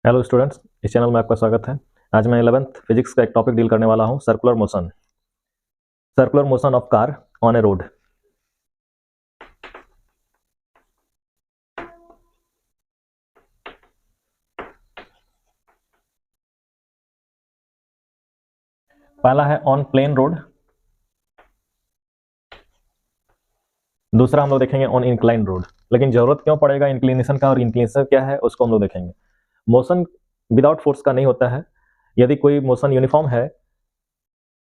Hello students, इस channel में आपका स्वागत है। आज मैं 11th फिजिक्स का एक टॉपिक डील करने वाला हूं, circular motion of car on A road. पहला है ऑन प्लेन रोड, दूसरा हम लोग देखेंगे ऑन इंक्लाइन रोड। लेकिन जरूरत क्यों पड़ेगा इंक्लिनेशन का और इंक्लिनेशन क्या है उसको हम लोग देखेंगे। मोशन विदाउट फोर्स का नहीं होता है। यदि कोई मोशन यूनिफॉर्म है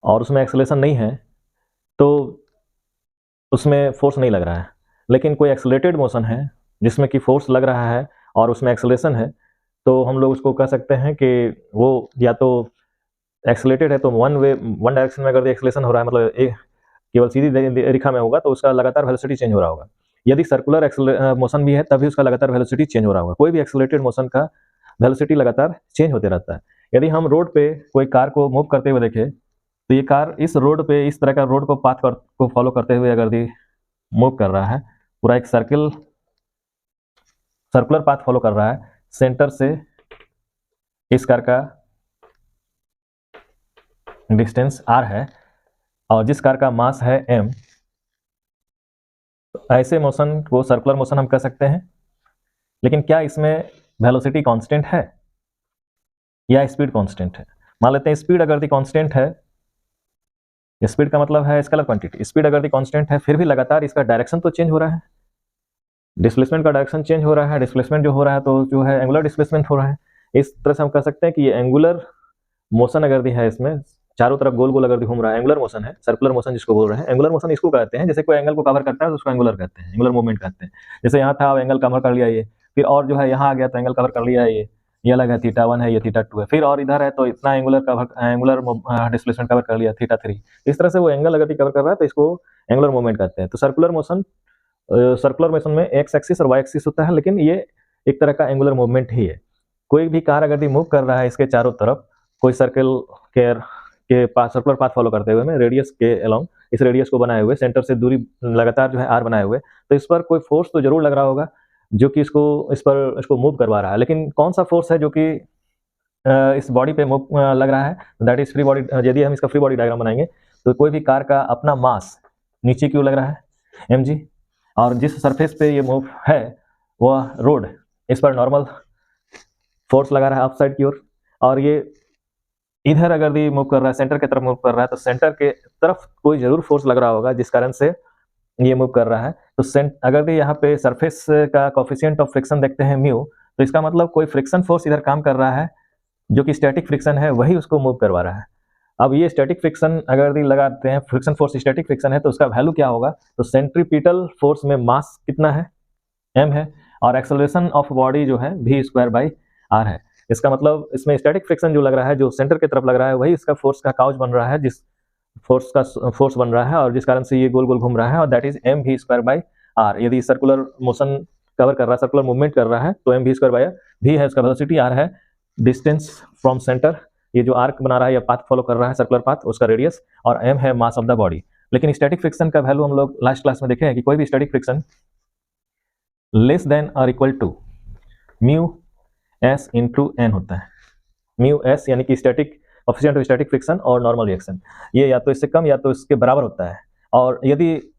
और उसमें एक्सेलरेशन नहीं है तो उसमें फोर्स नहीं लग रहा है। लेकिन कोई एक्सेलरेटेड मोशन है जिसमें कि फोर्स लग रहा है और उसमें एक्सेलरेशन है, तो हम लोग उसको कह सकते हैं कि वो या तो एक्सेलरेटेड है तो वन डायरेक्शन में अगर एक्सेलरेशन हो रहा है, मतलब केवल सीधी रेखा में होगा तो उसका लगातार वेलोसिटी चेंज हो रहा होगा। यदि सर्कुलर मोशन भी है तभी उसका लगातार वेलोसिटी चेंज हो रहा होगा। कोई भी एक्सेलरेटेड मोशन का वेलोसिटी लगातार चेंज होते रहता है। यदि हम रोड पे कोई कार को मूव करते हुए देखें तो ये कार इस रोड पे इस तरह का रोड को को फॉलो करते हुए अगर मूव कर रहा है, पूरा एक सर्कुलर पाथ फॉलो कर रहा है। सेंटर से इस कार का डिस्टेंस r है और जिस कार का मास है m, तो ऐसे मोशन को सर्कुलर मोशन हम कह सकते हैं। लेकिन क्या इसमें वेलोसिटी कांस्टेंट है या स्पीड कांस्टेंट है? मान लेते हैं स्पीड अगर कांस्टेंट है, स्पीड का मतलब है स्केलर क्वांटिटी। स्पीड अगर कांस्टेंट है फिर भी लगातार इसका डायरेक्शन तो चेंज हो रहा है, डिस्प्लेसमेंट का डायरेक्शन चेंज हो रहा है। डिस्प्लेसमेंट जो हो रहा है तो जो है एंगुलर डिस्प्लेसमेंट हो रहा है। इस तरह से हम कह सकते हैं कि ये एंगुलर मोशन अगर है, इसमें चारों तरफ गोल गोल अगर घूम रहा है, एंगुलर मोशन है। सर्कुलर मोशन जिसको बोल रहे हैं, एंगुलर मोशन इसको कहते हैं। जैसे कोई एंगल को कवर करता है तो उसको एंगुलर कहते हैं, एंगुलर मूवमेंट कहते हैं। जैसे यहाँ था एंगल कवर कर लिया ये, फिर और जो है यहाँ आ गया तो एंगल कवर कर लिया ये अलग है, θ1 है, ये θ2 है, फिर और इधर है तो इतना एंगुलर डिस्प्लेसमेंट कवर कर लिया, θ3। इस तरह से वो एंगल अगर कवर कर रहा है तो इसको एंगुलर मूवमेंट कहते हैं। तो सर्कुलर मोशन में एक्स एक्सिस और वाई एक्सिस होता है, लेकिन ये एक तरह का एंगुलर मूवमेंट ही है। कोई भी कार अगर मूव कर रहा है इसके चारों तरफ कोई सर्कल के पास सर्कुलर पाथ फॉलो करते हुए में रेडियस के अलोंग, इस रेडियस को बनाए हुए सेंटर से दूरी लगातार जो है r बनाए हुए, तो इस पर कोई फोर्स तो जरूर लग रहा होगा जो कि इसको मूव करवा रहा है। लेकिन कौन सा फोर्स है जो कि इस बॉडी पे मूव लग रहा है? That is free body. यदि हम इसका फ्री बॉडी डायग्राम बनाएंगे तो कोई भी कार का अपना मास नीचे क्यों लग रहा है, mg, और जिस सरफेस पे ये मूव है वह रोड, इस पर नॉर्मल फोर्स लगा रहा है अप साइड की ओर। और ये इधर अगर भी मूव कर रहा है, सेंटर की तरफ मूव कर रहा है, तो सेंटर के तरफ कोई जरूर फोर्स लग रहा होगा जिस कारण से ये मूव कर रहा है। तो अगर भी यहाँ पे सरफेस का कोफिशिएंट ऑफ फ्रिक्शन देखते हैं म्यू, तो इसका मतलब कोई फ्रिक्शन फोर्स इधर काम कर रहा है जो कि स्टैटिक फ्रिक्शन है, वही उसको मूव करवा रहा है। अब ये स्टैटिक फ्रिक्शन अगर भी लगाते हैं, फ्रिक्शन फोर्स स्टैटिक फ्रिक्शन है, तो उसका वैल्यू क्या होगा? तो सेंट्रीपिटल फोर्स में मास कितना है? m है, और एक्सेलरेशन ऑफ बॉडी जो है v²/r है। इसका मतलब इसमें स्टैटिक फ्रिक्शन जो लग रहा है, जो सेंटर की तरफ लग रहा है, वही इसका फोर्स का काउच बन रहा है, जिस फोर्स बन रहा है और जिस कारण से ये गोल गोल घूम रहा है, और दैट इज mv²/r। यदि सर्कुलर मोशन कवर कर रहा है, सर्कुलर मूवमेंट कर रहा है, तो mv²/r v है, उसका वेलोसिटी r है, डिस्टेंस फ्रॉम सेंटर, ये जो आर्क बना रहा है या पाथ फॉलो कर रहा है सर्कुलर पाथ, उसका रेडियस, और m है मास ऑफ द बॉडी। लेकिन स्टैटिक फ्रिक्शन का वैल्यू हम लोग लास्ट क्लास में देखे हैं कि कोई भी स्टैटिक फ्रिक्शन लेस देन और equal to mu s into n होता है। म्यू एस यानी कि static coefficient of static friction और नॉर्मल रिएक्शन, ये या तो इससे कम या तो इसके बराबर होता है। और यदि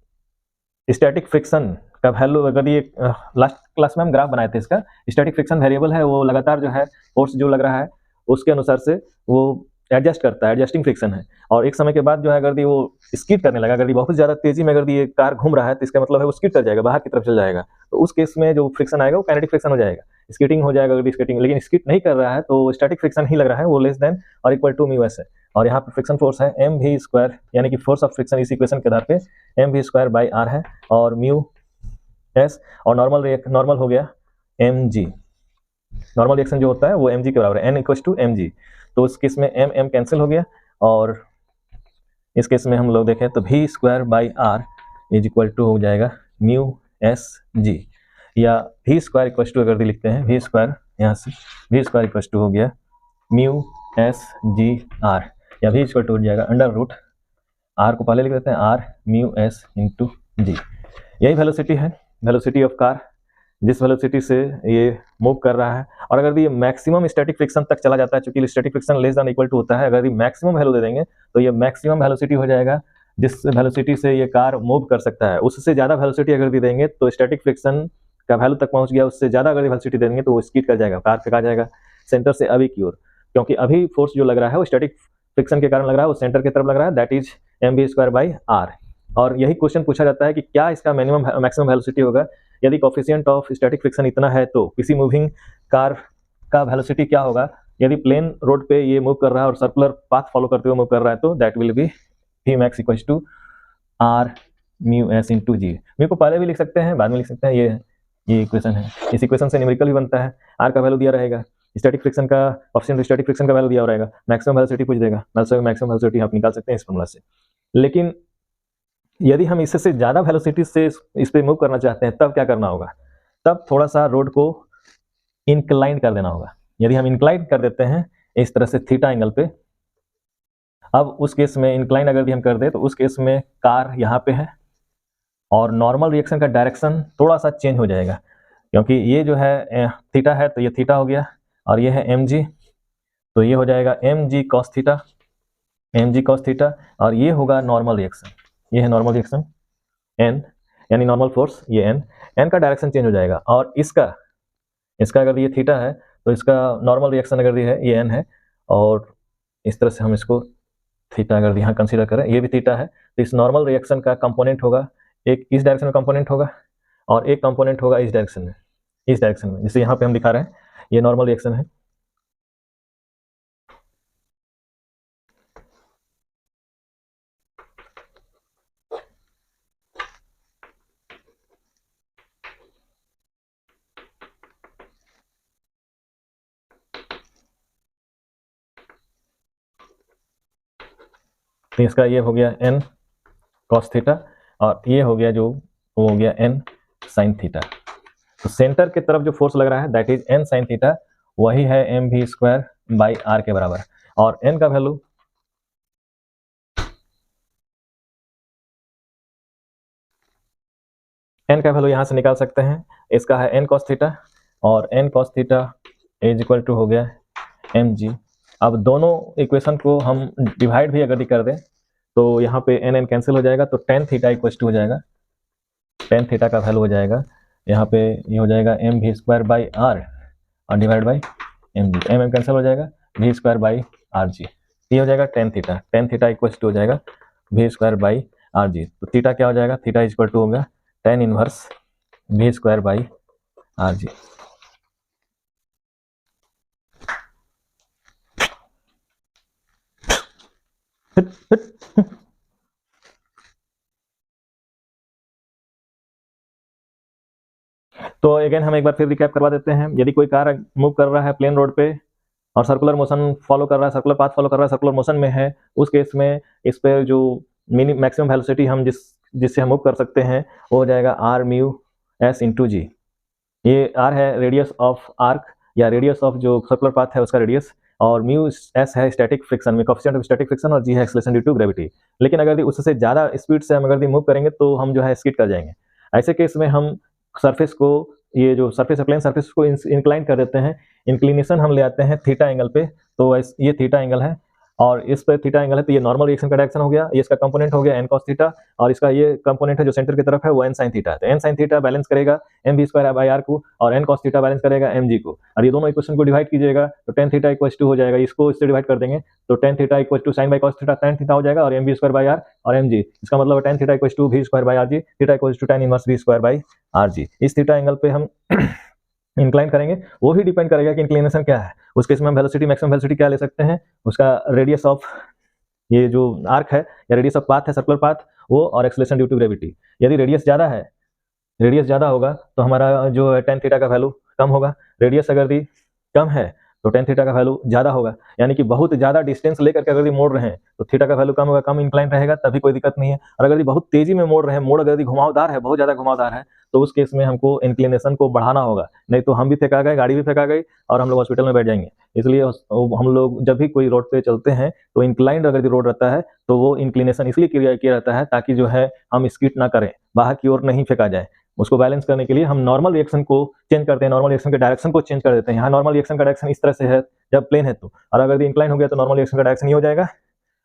स्टैटिक फ्रिक्शन का वैल्यू, अगर ये लास्ट क्लास में हम ग्राफ बनाए थे इसका, स्टैटिक फ्रिक्शन वेरिएबल है, वो लगातार जो है फोर्स जो लग रहा है उसके अनुसार से वो एडजस्ट करता है, एडजस्टिंग फ्रिक्शन है। और एक समय के बाद जो है अगर वो स्किड करने लगा, अगर बहुत ज्यादा तेजी में अगर ये कार घूम रहा है, तो इसका मतलब है वो स्किड कर जाएगा, बाहर की तरफ चल जाएगा, तो उस केस में जो फ्रिक्शन आएगा वो काइनेटिक फ्रिक्शन हो जाएगा, स्किटिंग हो जाएगा अगर स्किटिंग। लेकिन स्किट नहीं कर रहा है तो स्टैटिक फ्रिक्शन ही लग रहा है, वो लेस देन और इक्वल टू म्यू एस है। और यहाँ पे फ्रिक्शन फोर्स है mv², यानी कि फोर्स ऑफ फ्रिक्शन इस इक्वेशन के आधार पे mv²/r है, और म्यू एस, और नॉर्मल हो गया mg। नॉर्मल रिएक्शन जो होता है वो mg के बराबर है, n = mg। तो उस केस में m कैंसिल हो गया, और इस केस में हम लोग देखें तो v²/r = हो जाएगा म्यू एस जी, या v² अगर लिखते हैं v², यहाँ से v² हो गया म्यू एस जी आर, या v हो जाएगा अंडर रूट r को पहले लिख देते हैं r म्यू एस इंटू जी। यही वेलोसिटी है, वेलोसिटी ऑफ कार, जिस वेलोसिटी से ये मूव कर रहा है, और अगर ये मैक्सिमम स्टैटिक फ्रिक्शन तक चला जाता है, चूंकि static friction less than equal to होता है, अगर ये मैक्सिमम वैल्यू दे देंगे तो ये मैक्सिमम वेलोसिटी हो जाएगा जिस वेलोसिटी से ये कार मूव कर सकता है। उससे ज़्यादा वेलोसिटी अगर दे देंगे तो स्टैटिक फ्रिक्शन का वैल्यू तक पहुंच गया, उससे ज़्यादा अगर वेलोसिटी दे देंगे तो वो स्किड कर जाएगा, कार फेंका जाएगा सेंटर से अभी की ओर, क्योंकि अभी फोर्स जो लग रहा है वो स्टैटिक फ्रिक्शन के कारण लग रहा है, वो सेंटर की तरफ लग रहा है, दैट इज mv²/r। और यही क्वेश्चन पूछा जाता है कि क्या इसका मिनिमम मैक्सिमम वेलोसिटी होगा, यदि कोफिशिएंट ऑफ स्टैटिक फ्रिक्शन इतना है तो किसी मूविंग कार का वेलोसिटी क्या होगा, यदि प्लेन रोड पे ये मूव कर रहा है और सर्कुलर पाथ फॉलो करते हुए मूव कर रहा है तो that will be Vmax = r μs × g। Mu को पहले भी लिख सकते हैं, बाद में लिख सकते हैं, ये इक्वेशन है। इस इक्वेशन से न्यूमेरिकल भी बनता है, r का वैल्यू दिया रहेगा, स्टैटिक फ्रिक्शन का कोफिशिएंट स्टैटिक फ्रिक्शन का वैल्यू दिया रहेगा, मैक्सिमम वेलोसिटी पूछ देगा, मैक्सिमम वेलोसिटी आप निकाल सकते हैं इस फॉर्मूला से। लेकिन यदि हम इससे ज़्यादा वेलोसिटी से इस पे मूव करना चाहते हैं तब क्या करना होगा, तब थोड़ा सा रोड को इंक्लाइन कर देना होगा। यदि हम इंक्लाइन कर देते हैं इस तरह से थीटा एंगल पे, अब उस केस में इंक्लाइन अगर भी हम कर दें तो उस केस में कार यहाँ पे है और नॉर्मल रिएक्शन का डायरेक्शन थोड़ा सा चेंज हो जाएगा, क्योंकि ये जो है थीटा है तो ये थीटा हो गया, और ये है mg तो ये हो जाएगा mg cos थीटा, और ये होगा नॉर्मल रिएक्शन, ये है नॉर्मल रिएक्शन n, यानी नॉर्मल फोर्स, ये n का डायरेक्शन चेंज हो जाएगा, और इसका अगर ये थीटा है तो इसका नॉर्मल रिएक्शन अगर ये है, ये n है, और इस तरह से हम इसको थीटा अगर यहाँ कंसीडर करें, ये भी थीटा है, तो इस नॉर्मल रिएक्शन का कंपोनेंट होगा, एक इस डायरेक्शन में कंपोनेंट होगा और एक कंपोनेंट होगा इस डायरेक्शन में, जिसे यहाँ पे हम दिखा रहे हैं, ये नॉर्मल रिएक्शन है। तो इसका ये हो गया n cos थीटा, और ये हो गया जो वो हो गया n sin थीटा। तो सेंटर की तरफ जो फोर्स लग रहा है that is n sin theta, वही है mv²/r के बराबर, और n का वैल्यू यहाँ से निकाल सकते हैं, इसका है n cos थीटा, और n cos थीटा = हो गया mg। अब दोनों इक्वेशन को हम डिवाइड भी अगर कर दें तो यहाँ पे n कैंसिल हो जाएगा, तो tan थीटा = हो जाएगा, tan थीटा का वैल्यू हो जाएगा यहाँ पे, ये हो जाएगा mv²/r और divide by mg, m cancel हो जाएगा, v²/rg, ये हो जाएगा tan थीटा = हो जाएगा v²/rg। तो थीटा क्या हो जाएगा, थीटा = होगा tan इनवर्स v²/rg। तो अगेन हम एक बार फिर रिकैप करवा देते हैं। यदि कोई कार मूव कर रहा है प्लेन रोड पे और सर्कुलर मोशन फॉलो कर रहा है, सर्कुलर पाथ फॉलो कर रहा है, सर्कुलर मोशन में है, उस केस में इस पे जो मैक्सिमम वेलोसिटी हम जिससे हम मूव कर सकते हैं वो हो जाएगा r μs × g। ये r है रेडियस ऑफ आर्क या रेडियस ऑफ जो सर्कुलर पाथ है उसका रेडियस, और μs है स्टैटिक फ्रिक्शन में कोएफिशिएंट ऑफ स्टैटिक फ्रिक्शन, और g है एक्सेलरेशन ड्यू टू ग्रेविटी। लेकिन अगर उससे ज़्यादा स्पीड से हम अगर मूव करेंगे तो हम जो है स्किड कर जाएंगे। ऐसे केस में हम सरफेस को, ये जो सरफेस है प्लेन सरफेस को इंक्लाइन कर देते हैं, इंक्लिनेशन हम ले आते हैं थीटा एंगल पे, तो ये थीटा एंगल है और इस पर थीटा एंगल है, तो ये नॉर्मल रिएक्शन का डायरेक्शन हो गया, ये इसका कंपोनेंट हो गया n cos थीटा, और इसका ये कंपोनेंट है जो सेंटर की तरफ है वो n sin थीटा है। तो n sin थीटा बैलेंस करेगा mv²/r को, और n cos थीटा बैलेंस करेगा mg को, और ये दोनों इक्वेशन को डिवाइड कीजिएगा तो tan थीटा = हो जाएगा, इसको इससे डिवाइड कर देंगे तो tan theta = sin cos theta tan theta हो जाएगा, और mv²/r और mg, इसका मतलब tan theta = v²/rg, theta = tan inverse v²/rg। इस थीटा एंगल पे हम इंक्लाइन करेंगे, वो भी डिपेंड करेगा कि इंक्लिनेशन क्या है। उस केस में हम वेलोसिटी मैक्सिमम वेलोसिटी क्या ले सकते हैं, उसका रेडियस ऑफ ये जो आर्क है या रेडियस ऑफ पाथ है सर्कुलर पाथ वो, और एक्सेलरेशन ड्यू टू ग्रेविटी। यदि रेडियस ज़्यादा होगा तो हमारा जो tan थीटा का वैल्यू कम होगा, रेडियस अगर दी कम है तो tan थीटा का वैल्यू ज़्यादा होगा, यानी कि बहुत ज़्यादा डिस्टेंस लेकर के अगर मोड़ रहे हैं तो थीटा का वैल्यू कम होगा, कम इंक्लाइन रहेगा, तभी कोई दिक्कत नहीं है। और अगर बहुत तेजी में मोड़ रहे हैं, मोड़ अगर घुमावदार है, बहुत ज़्यादा घुमावदार है, तो उस केस में हमको इंक्लिनेशन को बढ़ाना होगा, नहीं तो हम भी फेंका गए, गाड़ी भी फेंका गई और हम लोग हॉस्पिटल में बैठ जाएंगे। इसलिए हम लोग जब भी कोई रोड पे चलते हैं तो इंक्लाइंड अगर रोड रहता है तो वो इंक्लिनेशन इसलिए किया रहता है ताकि जो है हम स्किड ना करें, बाहर की ओर नहीं फेंका जाए, उसको बैलेंस करने के लिए हम नॉर्मल रिएक्शन को चेंज करते हैं, नॉर्मल रिएक्शन के डायरेक्शन को चेंज कर देते हैं। यहाँ नॉर्मल रिएक्शन का डायरेक्शन इस तरह से है जब प्लेन है तो, और अगर इंक्लाइन हो गया तो नॉर्मल रिएक्शन का डायरेक्शन ये हो जाएगा।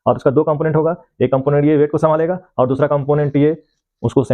और उसका दो कंपोनेंट होगा, एक कंपोनेंट ये वेट को संभालेगा और दूसरा कंपोनेंट ये उसको